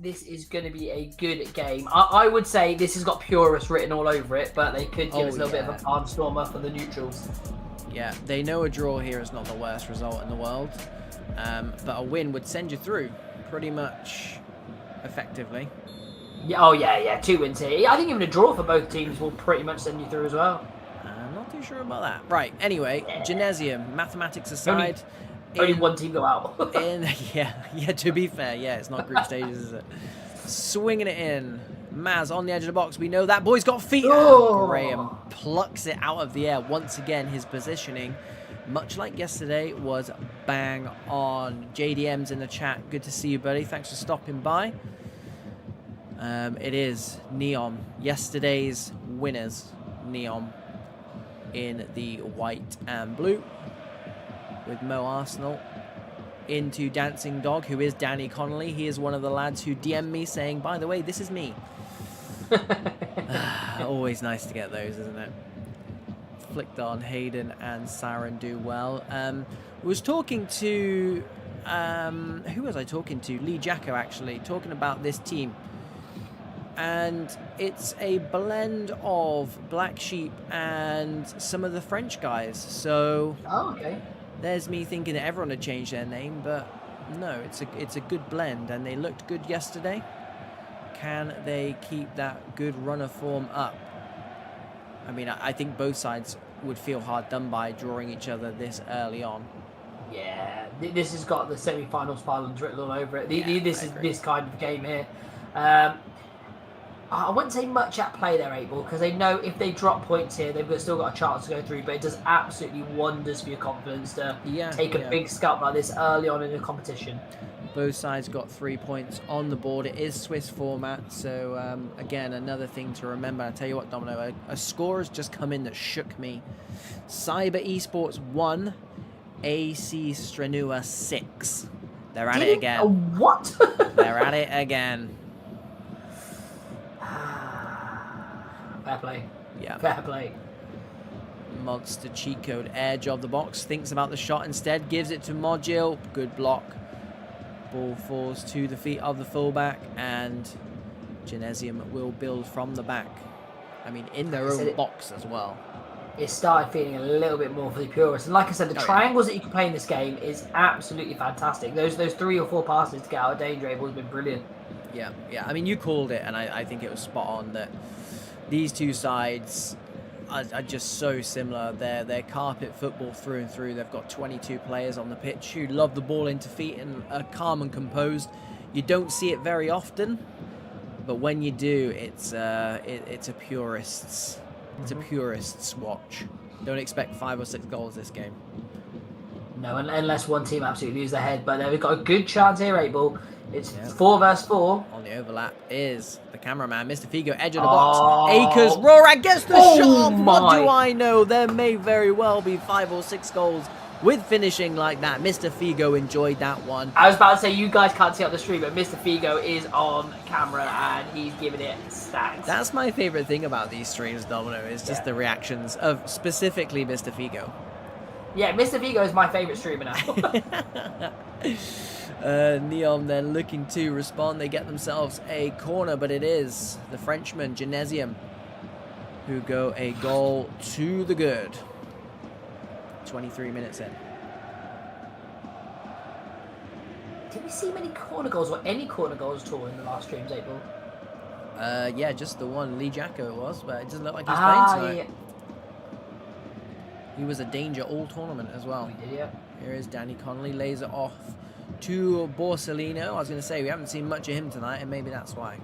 this is going to be a good game. I would say this has got purists written all over it, but they could give us a little bit of a barnstormer for the neutrals. Yeah, they know a draw here is not the worst result in the world, but a win would send you through pretty much effectively. Yeah, yeah, 2 wins here. I think even a draw for both teams will pretty much send you through as well. I'm not too sure about that. Right, anyway, Genesium, mathematics aside... Only one team go out. Yeah, to be fair, yeah, it's not group stages, is it? Swinging it in. Maz on the edge of the box. We know that boy's got feet. Oh. Graham plucks it out of the air. Once again, his positioning, much like yesterday, was bang on. JDM's in the chat. Good to see you, buddy. Thanks for stopping by. It is Neom. Yesterday's winners. Neom in the white and blue. With Mo Arsenal into Dancing Dog, who is Danny Connolly. He is one of the lads who DM'd me saying, by the way, this is me. Always nice to get those, isn't it? Flicked on Hayden and Siren do well. Was talking to... who was I talking to? Lee Jacko, actually, talking about this team. And it's a blend of Black Sheep and some of the French guys. So... Oh, okay. There's me thinking that everyone had changed their name, but no, it's a good blend, and they looked good yesterday. Can they keep that good runner form up? I mean, I think both sides would feel hard done by drawing each other this early on. Yeah, this has got the semi-finals finals written all over it. This is this kind of game here. I wouldn't say much at play there, 8 Ball, because they know if they drop points here, they've still got a chance to go through. But it does absolutely wonders for your confidence to take a big scalp like this early on in the competition. Both sides got 3 points on the board. It is Swiss format, so again, another thing to remember. I'll tell you what, Domino, a score has just come in that shook me. Cyber Esports 1, AC Strenua 6. They're at it again. What? They're at it again. Fair play. Yeah. Fair play. Monster cheat code, edge of the box, thinks about the shot instead, gives it to Module. Good block. Ball falls to the feet of the fullback, and Genesium will build from the back. I mean, in their own box as well. It started feeling a little bit more for the purists. And like I said, the triangles that you can play in this game is absolutely fantastic. Those 3 or 4 passes to get out of danger have always been brilliant. Yeah. I mean, you called it, and I think it was spot on that these two sides are just so similar. They're carpet football through and through. They've got 22 players on the pitch who love the ball into feet and are calm and composed. You don't see it very often, but when you do, it's a purist's watch. Don't expect 5 or 6 goals this game. No, unless one team absolutely lose their head. But they've got a good chance here, 8 Ball. It's 4 versus 4. On the overlap is the cameraman, Mr. Figo, edge of the box. Akers, Rorak gets the shot. What do I know? There may very well be 5 or 6 goals with finishing like that. Mr. Figo enjoyed that one. I was about to say, you guys can't see on the stream, but Mr. Figo is on camera and he's giving it stacks. That's my favorite thing about these streams, Domino, is just the reactions of specifically Mr. Figo. Yeah, Mr. Figo is my favorite streamer now. Neom then looking to respond. They get themselves a corner, but it is the Frenchman, Genesium, who go a goal to the good. 23 minutes in. Did we see many corner goals or any corner goals at all in the last streams, 8 Ball? Yeah, just the one. Lee Jacko it was, but it doesn't look like he's playing tonight. Yeah. He was a danger all tournament as well. We did, yeah. Here is Danny Connolly, lays it off to Borsellino. I was going to say, we haven't seen much of him tonight, and maybe that's why.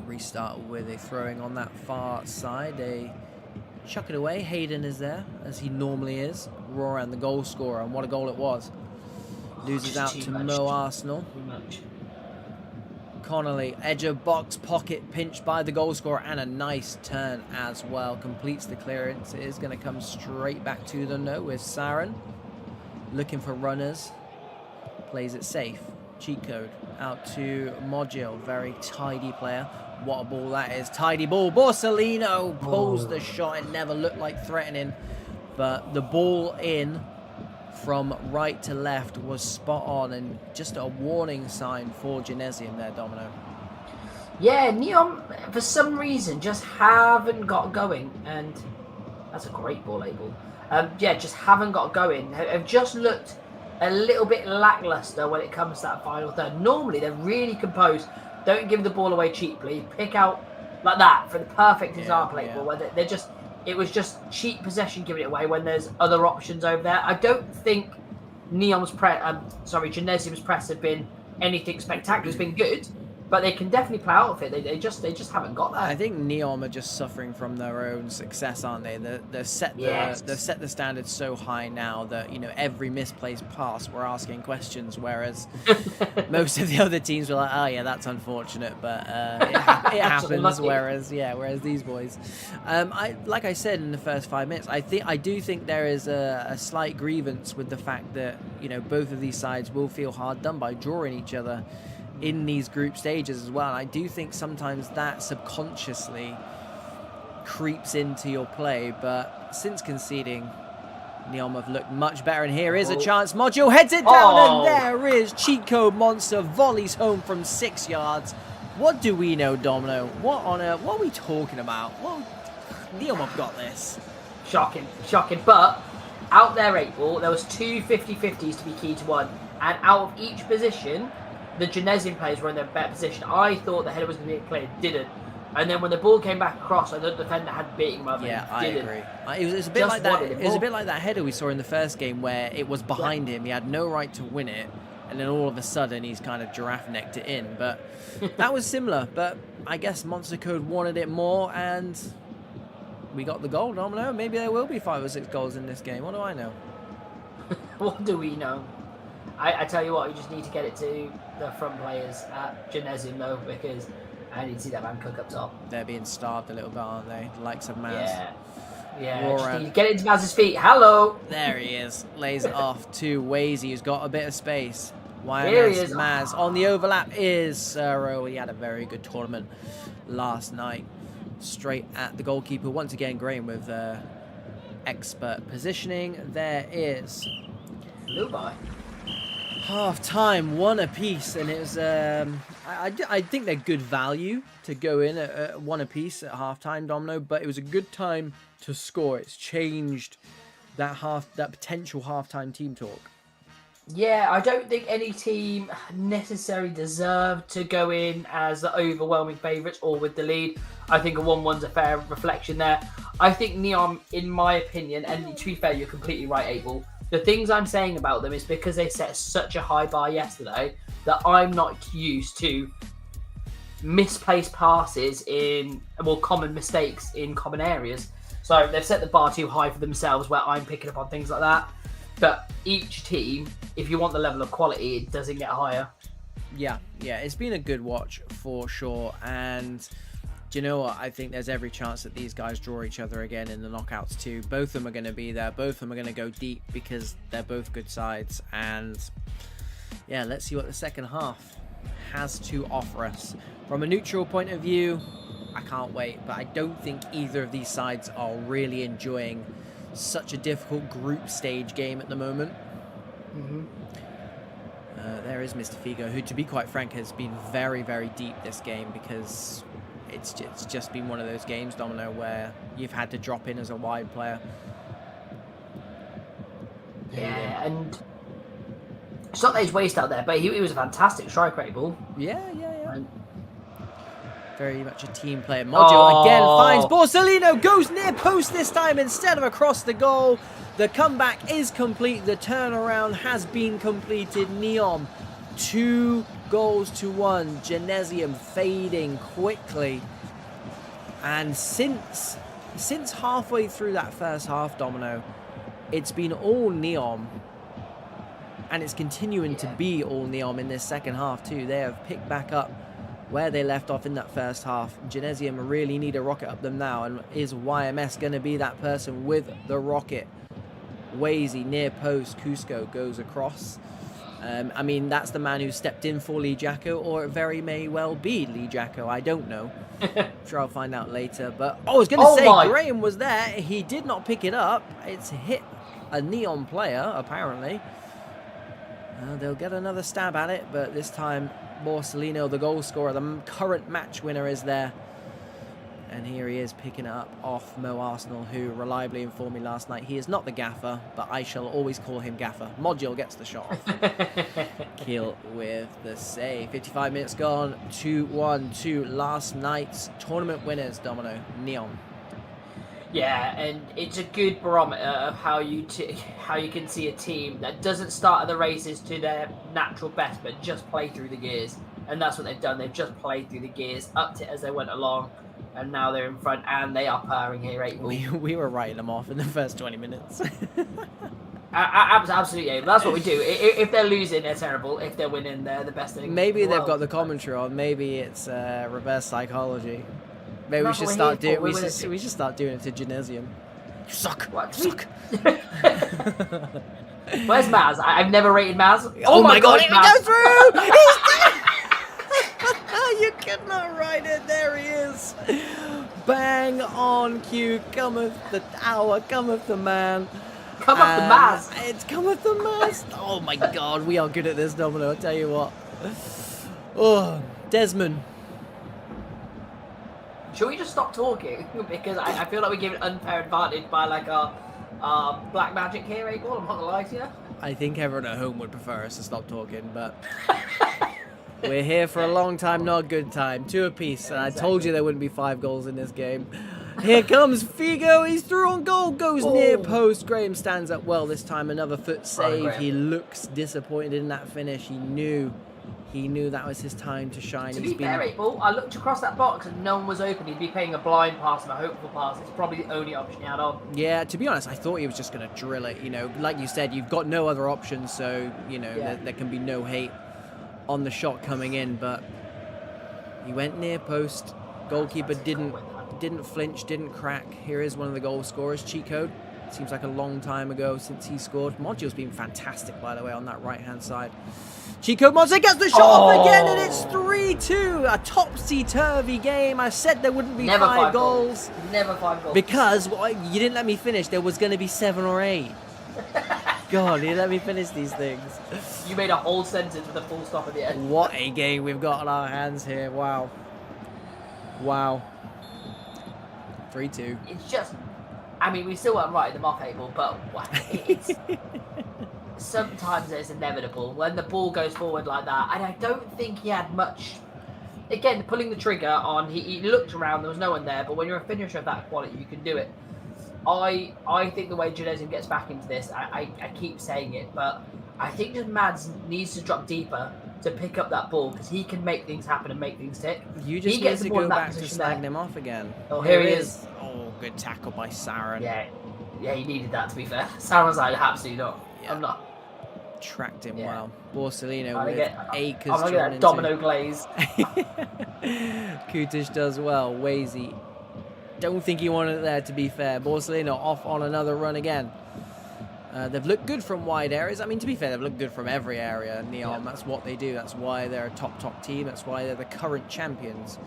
Restart with a throwing on that far side. They chuck it away. Hayden is there, as he normally is. Roran, the goal scorer, and what a goal it was. Loses out to Mo Arsenal. Too much. Connolly, edge of box, pocket pinched by the goal scorer, and a nice turn as well. Completes the clearance. It is going to come straight back to them, though, with Siren. Looking for runners. Plays it safe. Cheat code out to Module. Very tidy player. What a ball that is. Tidy ball. Borsellino pulls the shot. It never looked like threatening, but the ball in from right to left was spot on, and just a warning sign for Genesium there, Domino. Yeah, Neom, for some reason, just haven't got going, and that's a great ball label. Yeah, just haven't got going. Have just looked a little bit lackluster when it comes to that final third. Normally, they're really composed. Don't give the ball away cheaply. Pick out like that for the perfect example label, where they're just, it was just cheap possession giving it away when there's other options over there. I don't think Genesium's press have been anything spectacular. It's been good, but they can definitely play out of it. They just haven't got that. I think Neom are just suffering from their own success, aren't they? They've set the standard so high now that, you know, every misplaced pass we're asking questions, whereas most of the other teams were like, oh yeah, that's unfortunate, but it happens. whereas these boys, like I said in the first 5 minutes, I do think there is a slight grievance with the fact that, you know, both of these sides will feel hard done by drawing each other in these group stages as well. And I do think sometimes that subconsciously creeps into your play, but since conceding, Neom have looked much better, and here is a chance. Module heads it down, and there is cheat code monster, volleys home from 6 yards. What do we know, Domino? What are we talking about? Well, Neom have got this. Shocking. But out there 8-ball, there was 2 50-50s to be key to 1, and out of each position, the Genesium players were in their better position. I thought the header was going to be played, didn't. And then when the ball came back across, I thought the defender had beaten him up. Yeah, I agree. It was a bit like that. It was a bit like that header we saw in the first game where it was behind him. He had no right to win it, and then all of a sudden he's kind of giraffe-necked it in. But that was similar. But I guess Monster Code wanted it more, and we got the goal. Domino. Maybe there will be 5 or 6 goals in this game. What do I know? What do we know? I tell you what, you just need to get it to the front players at Genesium, though, because I need to see that man cook up top. They're being starved a little bit, aren't they? The likes of Maz. Yeah. Just need to get it into Maz's feet. Hello. There he is. Lays it off to Wazy, who's got a bit of space. Here he is. Maz on the overlap is Suro. He had a very good tournament last night. Straight at the goalkeeper. Once again, Graham with expert positioning. There is Blue boy. Half time, 1 apiece, and it was. I think they're good value to go in at 1 apiece at half time, Domino. But it was a good time to score. It's changed that potential halftime team talk. Yeah, I don't think any team necessarily deserved to go in as the overwhelming favourites or with the lead. I think a 1-1's a fair reflection there. I think Neom, in my opinion, and to be fair, you're completely right, 8-ball. The things I'm saying about them is because they set such a high bar yesterday that I'm not used to misplaced passes common mistakes in common areas. So they've set the bar too high for themselves where I'm picking up on things like that. But each team, if you want the level of quality, it doesn't get higher. Yeah, it's been a good watch for sure. And do you know what? I think there's every chance that these guys draw each other again in the knockouts too. Both of them are going to be there. Both of them are going to go deep because they're both good sides. And yeah, let's see what the second half has to offer us. From a neutral point of view, I can't wait. But I don't think either of these sides are really enjoying such a difficult group stage game at the moment. There is Mr. Figo, who, to be quite frank, has been very, very deep this game because it's just been one of those games, Domino, where you've had to drop in as a wide player. Yeah, and it's not that he's wasted out there, but he was a fantastic striker, 8-ball. Yeah. Very much a team player. Module again finds Borsellino, goes near post this time instead of across the goal. The comeback is complete. The turnaround has been completed. Neom, 2 goals to 1. Genesium fading quickly. And since halfway through that first half, Domino, it's been all Neom. And it's continuing to be all Neom in this second half too. They have picked back up where they left off in that first half. Genesium really need a rocket up them now, and is YMS going to be that person with the rocket? Wazy near post, Cusco goes across, I mean, that's the man who stepped in for Lee Jacko, or it very may well be Lee Jacko. I don't know. I'm sure I'll find out later. But I was going to say, Graham was there. He did not pick it up. It's hit a Neom player, apparently. They'll get another stab at it, but this time Borsellino, the goal scorer, the current match winner, is there. And here he is picking it up off Mo Arsenal, who reliably informed me last night he is not the gaffer, but I shall always call him gaffer. Module gets the shot off. Kill with the save. 55 minutes gone. 2-1 to last night's tournament winners, Domino. Neom. Yeah, and it's a good barometer of how you can see a team that doesn't start at the races to their natural best, but just play through the gears. And that's what they've done. They've just played through the gears, upped it as they went along. And now they're in front, and they are purring here. 8-ball. We were writing them off in the first 20 minutes. Absolutely, but that's what we do. If they're losing, they're terrible. If they're winning, they're the best thing. Maybe they've got the commentary on. Maybe it's reverse psychology. Maybe we should start doing. We should start doing it to Genesium. You suck. What? You suck. Where's Maz? I've never rated Maz. Oh my god! It goes through. You could not write it. There he is. Bang on cue. Cometh the hour. Cometh the man. Come up the Maz. It's cometh the Maz. Oh my god, we are good at this, Domino. I'll tell you what. Oh, Desmond. Should we just stop talking? Because I feel like we give an unfair advantage by like our black magic here, 8-ball. I'm not gonna lie to you. I think everyone at home would prefer us to stop talking, but we're here for a long time, not a good time. 2 apiece, and I told you there wouldn't be 5 goals in this game. Here comes Figo. He's through on goal. Goes near post. Graham stands up well this time. Another foot save. He looks disappointed in that finish. He knew that was his time to shine. To be fair, 8-ball, I looked across that box and no one was open. He'd be playing a blind pass and a hopeful pass. It's probably the only option he had on. Yeah, to be honest, I thought he was just going to drill it. You know, like you said, you've got no other options, so you know there can be no hate on the shot coming in. But he went near post. Goalkeeper didn't flinch, didn't crack. Here is one of the goal scorers. Cheat code. Seems like a long time ago since he scored. Module's been fantastic, by the way, on that right-hand side. Cheat code Monster gets the shot off again, and it's 3-2. A topsy-turvy game. I said there wouldn't be 5 goals. Never 5 goals. Because you didn't let me finish. There was going to be 7 or 8. God, you let me finish these things. You made a whole sentence with a full stop at the end. What a game we've got on our hands here. Wow. Wow. 3-2. It's just, I mean, we still weren't writing them off, 8-ball, but it's sometimes it's inevitable when the ball goes forward like that. And I don't think he had much. Again, pulling the trigger on, he looked around, there was no one there, but when you're a finisher of that quality, you can do it. I think the way Genesium gets back into this, I keep saying it, but I think just Mads needs to drop deeper to pick up that ball, because he can make things happen and make things tick. You just need to go back to slagging him off again. Oh, here he is. Oh, good tackle by Saren. Yeah, he needed that, to be fair. Saren's like, absolutely not. Yeah. I'm not. Tracked him well. Borsellino with acres. I'm going to get that domino glaze. Kutish does well. Wazy. Don't think he wanted it there, to be fair. Borsellino off on another run again. They've looked good from wide areas. I mean, to be fair, they've looked good from every area. Neom, that's what they do. That's why they're a top team. That's why they're the current champions.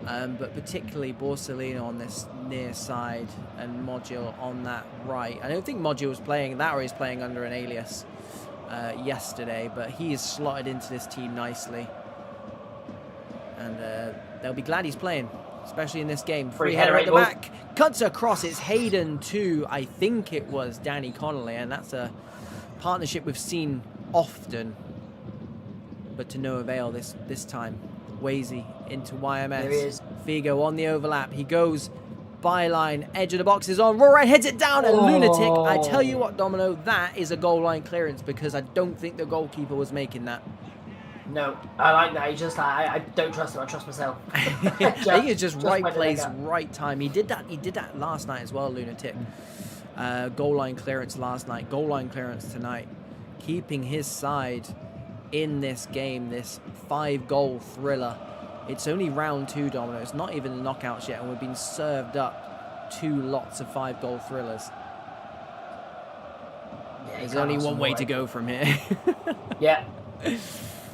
But particularly Borsellino on this near side and Module on that right. I don't think Module was playing that, or he's playing under an alias yesterday, but he is slotted into this team nicely. And they'll be glad he's playing, especially in this game. Free header at the back. Cuts across. It's Hayden to, I think it was Danny Connolly, and that's a partnership we've seen often, but to no avail this time. Wazy into YMS. There he is. Figo on the overlap. He goes byline, edge of the box is on. Rawride heads it down, and Lunatic. I tell you what, Domino, that is a goal line clearance, because I don't think the goalkeeper was making that. No, I like that. He's just like, I don't trust him. I trust myself. I think it's just right place, right time. He did that last night as well, Lunatic. Goal line clearance last night. Goal line clearance tonight. Keeping his side in this game, this 5-goal thriller. It's only round 2, Domino. It's not even the knockouts yet, and we've been served up 2 lots of 5-goal thrillers. Yeah, There's only one way to go from here. Yeah.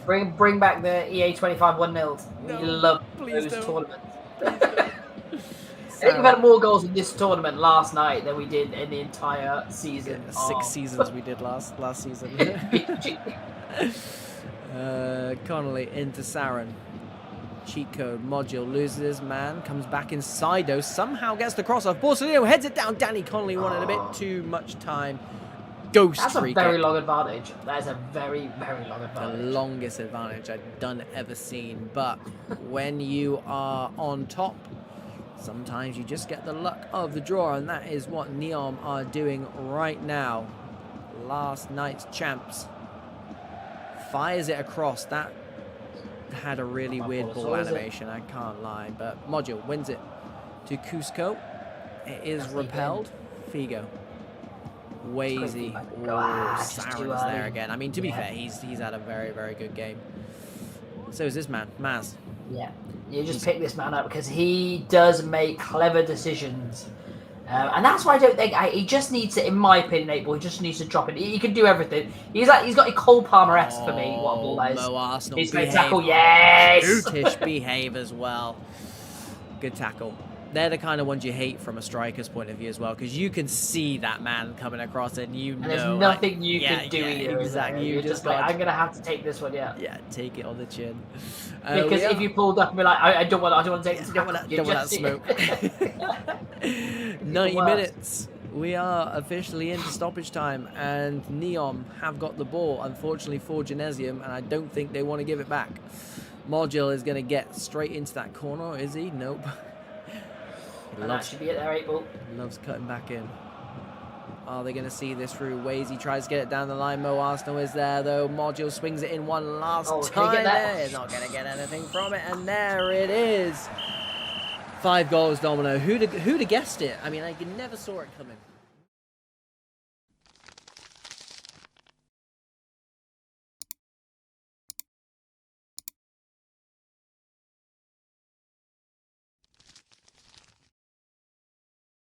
Bring back the EA 25 1-0. No, We love please those don't. tournaments. Please don't. I think we've had more goals in this tournament last night than we did in the entire season. Yeah, 6 seasons we did last season. Connolly into Saren. Cheat code module loses his man, comes back inside though, somehow gets the cross off. Borsellino heads it down. Danny Connolly wanted a bit too much time. Ghost That's a free very kick. long advantage. That is a very, very long advantage. The longest advantage I've done ever seen. But when you are on top, sometimes you just get the luck of the draw, and that is what Neom are doing right now. Last night's champs. Fires it across. That had a really weird ball animation, I can't lie. But Module wins it to Cusco. It is repelled. Figo. Wazy. Oh, Saren's there again. I mean, to be fair, he's had a very, very good game. So is this man, Maz. Yeah, you just pick this man up because he does make clever decisions. And that's why I don't think he just needs to, in my opinion, 8-ball, he just needs to drop it. He can do everything. He's got a Cole Palmer-esque for me. What a ball that is. Mo Arsenal He's behave. going to tackle, yes! Brutish behave as well. Good tackle. They're the kind of ones you hate from a striker's point of view as well, because you can see that man coming across and you know. And there's nothing you can do either. Exactly. You're just like, I'm going to have to take this one, yeah. Yeah, take it on the chin. Because if you pulled up and be like, I don't want to take this. Don't want that smoke. 90 minutes. We are officially into stoppage time, and Neom have got the ball, unfortunately for Genesium, and I don't think they want to give it back. Module is going to get straight into that corner, is he? Nope. And that should be it there, 8-ball. Loves cutting back in. Are they going to see this through? Wazy tries to get it down the line. Mo Arsenal is there, though. Module swings it in one last time. There. He's not going to get anything from it, and there it is. 5 goals, Domino. Who'd have guessed it? I mean, I never saw it coming.